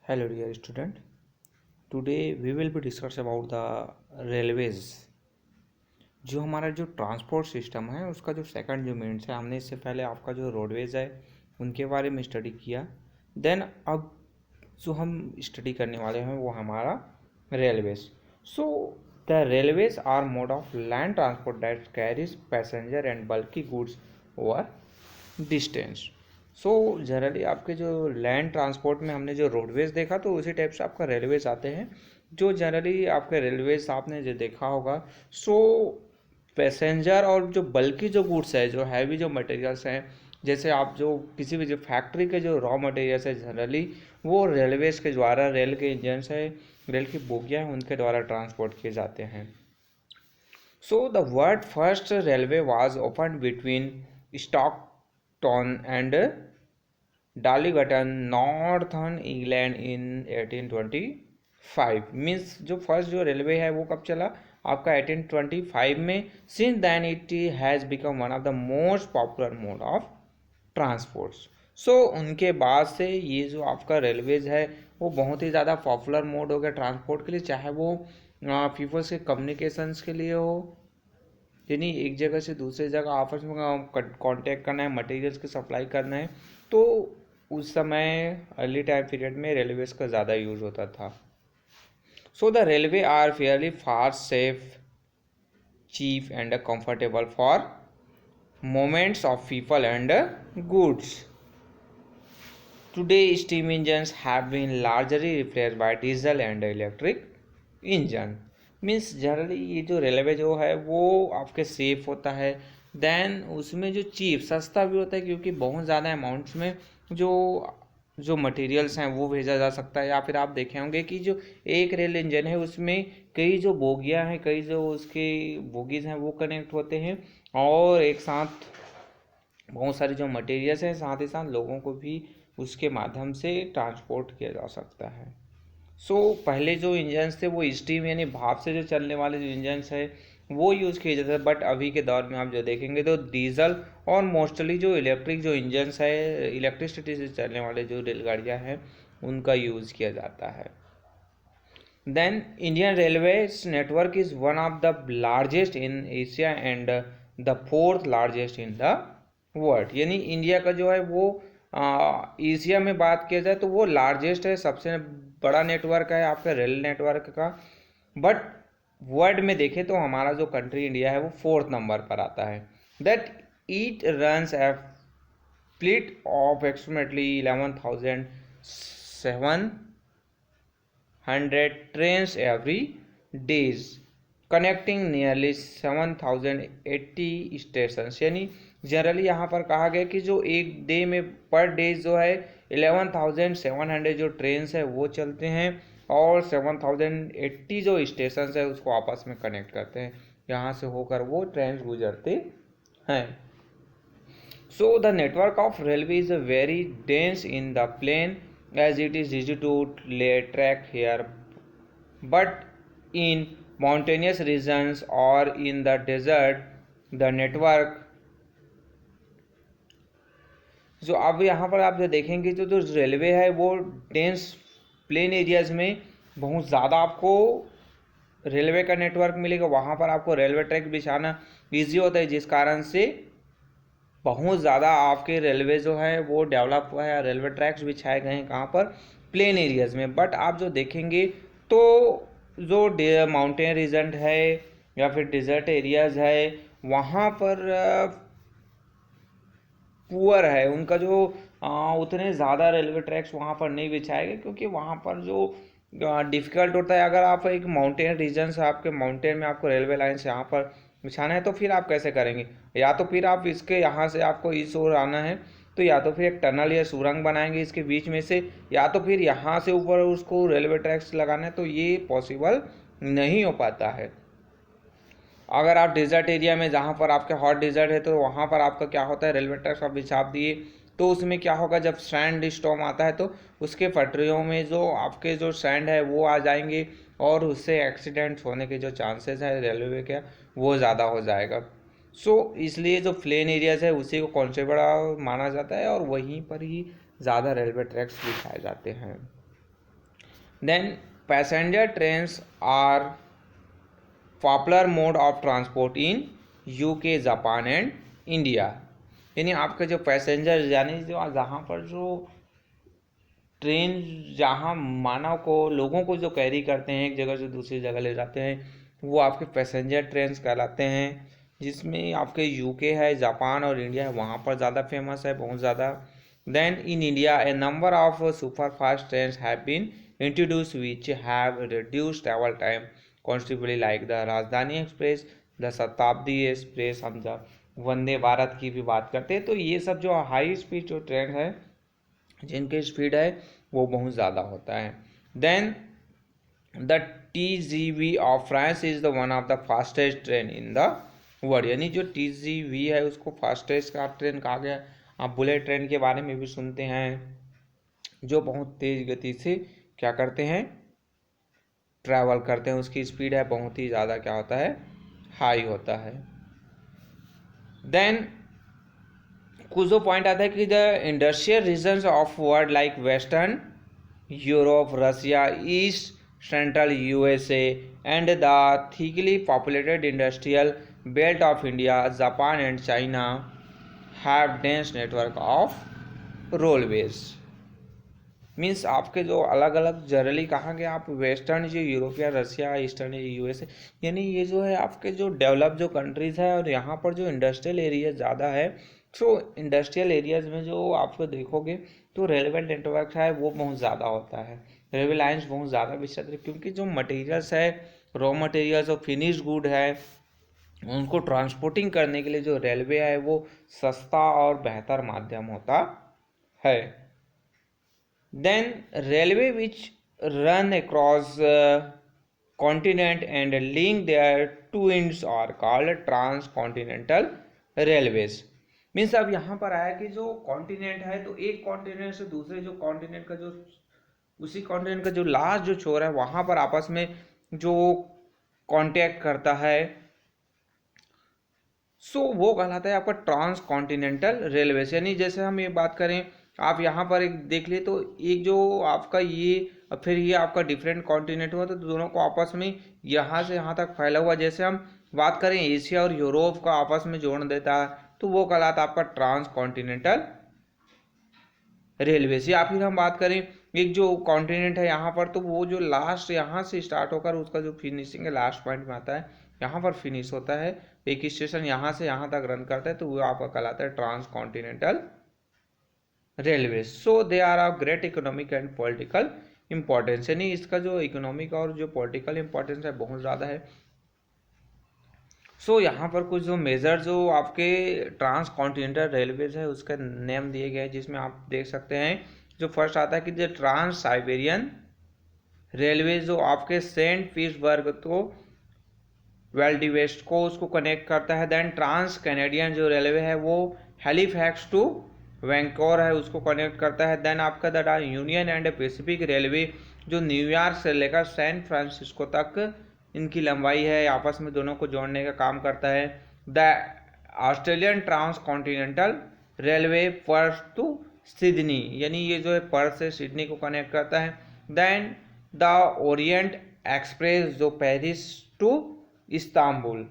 Hello dear student. Today we will be discuss about the railways. जो हमारा जो transport system है उसका जो सेकंड जो मेन्स है, हमने इससे पहले आपका जो रोडवेज है उनके बारे में स्टडी किया। देन अब जो हम स्टडी करने वाले हैं वो हमारा railways. So the railways are mode of land transport that carries passenger and बल्कि goods over distance. So generally आपके जो लैंड ट्रांसपोर्ट में हमने जो रोडवेज देखा तो उसी टाइप से आपका रेलवेज आते हैं। जो जनरली आपके रेलवेज आपने जो देखा होगा, सो पैसेंजर और जो बल्कि जो गुड्स है, जो हैवी जो मटेरियल्स हैं, जैसे आप जो किसी भी जो फैक्ट्री के जो रॉ मटेरियल्स है जनरली वो रेलवेज के द्वारा, रेल के इंजन है, रेल की बोगियाँ हैं उनके द्वारा ट्रांसपोर्ट किए जाते हैं। So the world first railway was open between Stockton and Darlington northern England in 1825। Means जो फर्स्ट जो रेलवे है वो कब चला आपका 1825 में। Since then it has become one of the most popular mode of transports. So उनके बाद से ये जो आपका रेलवेज है वो बहुत ही ज़्यादा पॉपुलर मोड हो गया ट्रांसपोर्ट के लिए, चाहे वो पीपल्स के कम्युनिकेशंस के लिए हो, यानी एक जगह से दूसरी जगह आपस में कांटेक्ट करना है, मटेरियल्स की सप्लाई करना है, तो उस समय अर्ली टाइम पीरियड में रेलवेज का ज़्यादा यूज होता था। So the railway are fairly fast, safe, cheap and comfortable for movements of people and goods. Today, steam engines have been largely replaced by diesel and electric engine. Means generally ये जो railway जो है वो आपके safe होता है, then उसमें जो चीप सस्ता भी होता है क्योंकि बहुत ज़्यादा अमाउंट्स में जो जो मटेरियल्स हैं वो भेजा जा सकता है। या फिर आप देखे होंगे कि जो एक रेल इंजन है उसमें कई जो बोगियां हैं, कई जो उसके बोगीज हैं वो कनेक्ट होते हैं और एक साथ बहुत सारे जो मटेरियल्स हैं, साथ ही साथ लोगों को भी उसके माध्यम से ट्रांसपोर्ट किया जा सकता है। सो पहले जो इंजन्स थे वो स्टीम यानी भाप से जो चलने वाले जो इंजन्स है वो यूज़ किए जाते हैं, बट अभी के दौर में आप जो देखेंगे तो डीजल और मोस्टली जो इलेक्ट्रिक जो इंजन्स है, इलेक्ट्रिसिटी से चलने वाले जो रेलगाड़ियाँ हैं उनका यूज़ किया जाता है। Then Indian railways network is one of the largest in Asia and the fourth largest in the world. यानी इंडिया का जो है वो एशिया में बात किया जाए तो वो लार्जेस्ट है, सबसे बड़ा नेटवर्क है आपका रेल नेटवर्क का, बट वर्ल्ड में देखें तो हमारा जो कंट्री इंडिया है वो फोर्थ नंबर पर आता है। That it runs a fleet of approximately 11,700 trains every days connecting nearly 7,080 station. यानी जनरली यहाँ पर कहा गया कि जो एक डे में पर डे जो है 11,700 जो ट्रेन्स है वो चलते हैं और 7,080 जो स्टेशन है उसको आपस में कनेक्ट करते हैं, यहाँ से होकर वो ट्रेन गुजरते हैं। So the network of railway is very dense in the plain as it is easy to lay track here, but in mountainous regions और in the desert the network जो अब यहाँ पर आप जो देखेंगे तो जो रेलवे है वो डेंस प्लेन एरियाज में बहुत ज़्यादा आपको रेलवे का नेटवर्क मिलेगा, वहाँ पर आपको रेलवे ट्रैक बिछाना इजी होता है, जिस कारण से बहुत ज़्यादा आपके रेलवे जो है वो डेवलप हुआ है, रेलवे ट्रैक्स बिछाए गए हैं कहाँ पर, प्लेन एरियाज में। बट आप जो देखेंगे तो जो माउंटेन रीजन है या फिर डिजर्ट एरियाज है वहाँ पर पुअर है, उनका जो उतने ज़्यादा रेलवे ट्रैक्स वहाँ पर नहीं बिछाए गए क्योंकि वहाँ पर जो डिफ़िकल्ट होता है। अगर आप एक माउंटेन रीजन से आपके माउंटेन में आपको रेलवे लाइन से यहाँ पर बिछाना है तो फिर आप कैसे करेंगे, या तो फिर आप इसके यहाँ से आपको इस ओर आना है तो या तो फिर एक टनल या सुरंग बनाएंगे इसके बीच में से, या तो फिर यहाँ से ऊपर उसको रेलवे ट्रैक्स लगाना है, तो ये पॉसिबल नहीं हो पाता है। अगर आप डिजर्ट एरिया में जहाँ पर आपके हॉट डिजर्ट है तो वहाँ पर आपका क्या होता है, रेलवे ट्रैक्स आप बिछा दिए तो उसमें क्या होगा, जब सैंड स्टॉर्म आता है तो उसके पटरियों में जो आपके जो सैंड है वो आ जाएंगे और उससे एक्सीडेंट्स होने के जो चांसेस है रेलवे के वो ज़्यादा हो जाएगा। सो इसलिए जो प्लेन एरियाज है उसी को कौन से बड़ा माना जाता है और वहीं पर ही ज़्यादा रेलवे ट्रैक्स बिछाए जाते हैं। Then passenger trains are popular mode of transport in UK, Japan and India. यानी आपके जो पैसेंजर यानी जो जहाँ पर जो ट्रेन जहाँ मानव को लोगों को जो कैरी करते हैं एक जगह से दूसरी जगह ले जाते हैं वो आपके पैसेंजर ट्रेन्स कहलाते हैं, जिसमें आपके यूके है, जापान और इंडिया है, वहाँ पर ज़्यादा फेमस है, बहुत ज़्यादा। Then in India a number of super fast trains have been introduce which have reduce travel time considerably like the Rajdhani Express, the Shatabdi Express. हम जब वंदे भारत की भी बात करते हैं तो ये सब जो हाई स्पीड जो ट्रेन है जिनकी स्पीड है वो बहुत ज़्यादा होता है। Then the TGV of France is the one of the fastest train in the world. यानी जो TGV है उसको फास्टेस्ट का ट्रेन कहा गया। आप बुलेट ट्रेन के बारे में भी सुनते हैं जो बहुत तेज गति से क्या करते हैं, ट्रैवल करते हैं, उसकी स्पीड है बहुत ही ज़्यादा क्या होता है, हाई होता है। देन कुछ जो पॉइंट आता है कि the industrial regions of world like western Europe, Russia, east central USA and the thickly populated industrial belt of India, Japan and China have dense network of roadways. Means आपके जो अलग अलग generally कहा गया आप वेस्टर्न जो Europe या रसिया, eastern USA, यानी ये जो है आपके जो डेवलप जो कंट्रीज़ है और यहाँ पर जो इंडस्ट्रियल एरिया ज़्यादा है। सो इंडस्ट्रियल एरियाज में जो आपको देखोगे तो रेलवे नेटवर्क है वो बहुत ज़्यादा होता है, रेलवे लाइन्स बहुत ज़्यादा विस्तृत है, क्योंकि जो मटेरियल्स है, रॉ मटेरियल्स और फिनिश्ड गुड है उनको ट्रांसपोर्टिंग करने के लिए जो रेलवे है वो सस्ता और बेहतर माध्यम होता है। Then railway which run across continent and link their two ends are called transcontinental railways. Means अब यहाँ पर आया कि जो कॉन्टिनेंट है तो एक कॉन्टिनेंट से दूसरे जो कॉन्टिनेंट का जो उसी कॉन्टिनेंट का जो लास्ट जो छोर है वहाँ पर आपस में जो कांटेक्ट करता है सो वो कहलाता है आपका ट्रांस कॉन्टिनेंटल रेलवे। यानी जैसे हम ये बात करें आप यहाँ पर एक देख ले तो एक जो आपका ये फिर ये आपका डिफरेंट कॉन्टिनेंट हुआ तो दोनों को आपस में यहाँ से यहाँ तक फैला हुआ, जैसे हम बात करें एशिया और यूरोप का आपस में जोड़ देता है तो वो कहलाता है आपका ट्रांस कॉन्टिनेंटल रेलवे से। या फिर हम बात करें एक जो कॉन्टिनेंट है यहाँ पर तो वो जो लास्ट यहाँ से स्टार्ट होकर उसका जो फिनिशिंग है लास्ट पॉइंट में आता है, यहाँ पर फिनिश होता है, एक स्टेशन यहाँ से यहाँ तक रन करता है तो वो आपका कहलाता है trans continental railway. So they are of great economic and political importance. यानी इसका जो इकोनॉमिक और जो पॉलिटिकल इंपॉर्टेंस है बहुत ज़्यादा है। सो यहाँ पर कुछ जो मेजर जो आपके ट्रांस कॉन्टिनेंटल रेलवेज है उसका नेम दिए गए हैं, जिसमें आप देख सकते हैं जो फर्स्ट आता है कि जो ट्रांस साइबेरियन रेलवे जो आपके सेंट पीटर्सबर्ग तो वेल्डिवेस्ट को उसको कनेक्ट करता है। देन ट्रांस कैनेडियन जो रेलवे है वो हैलिफैक्स टू वैंकूवर है उसको कनेक्ट करता है। देन आपका the union and Pacific railway जो न्यूयॉर्क से लेकर सैन फ्रांसिस्को तक इनकी लंबाई है आपस में दोनों को जोड़ने का काम करता है। The Australian trans continental railway Perth to Sydney, यानी ये जो है पर्थ से सिडनी को कनेक्ट करता है। देन द ओरिएंट एक्सप्रेस जो पेरिस टू इस्तांबुल।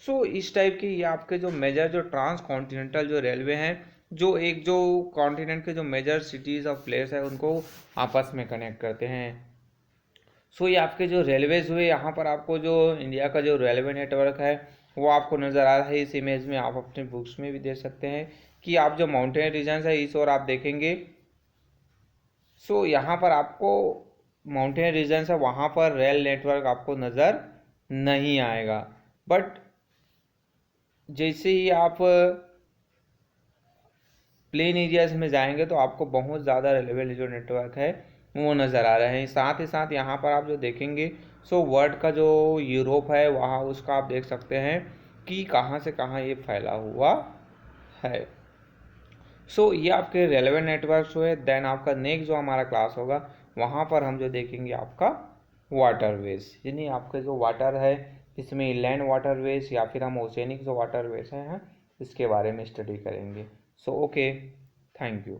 सो इस टाइप के ये आपके जो मेजर जो ट्रांस कॉन्टिनेंटल जो रेलवे हैं जो एक जो कॉन्टिनेंट के जो मेजर सिटीज़ और प्लेस है उनको आपस में कनेक्ट करते हैं। सो ये आपके जो रेलवेज हुए यहाँ पर आपको जो इंडिया का जो रेलवे नेटवर्क है वो आपको नज़र आ रहा है इस इमेज में, आप अपने बुक्स में भी देख सकते हैं कि आप जो माउंटेन रीजन है इस ओर आप देखेंगे। सो यहाँ पर आपको माउंटेन रीजन है वहाँ पर रेल नेटवर्क आपको नज़र नहीं आएगा, बट जैसे ही आप प्लेन एरियाज में जाएंगे तो आपको बहुत ज़्यादा रेलवे जो नेटवर्क है वो नज़र आ रहे हैं। साथ ही साथ यहाँ पर आप जो देखेंगे सो वर्ल्ड का जो यूरोप है वहाँ उसका आप देख सकते हैं कि कहाँ से कहाँ ये फैला हुआ है। सो ये आपके रेलवे नेटवर्क हुए। देन आपका नेक्स्ट जो हमारा क्लास होगा वहाँ पर हम जो देखेंगे आपका वाटरवेज, यानी आपके जो वाटर है इसमें लैंड वाटरवेज या फिर हम ओशियनिक जो वाटरवेज हैं इसके बारे में स्टडी करेंगे। So okay, thank you.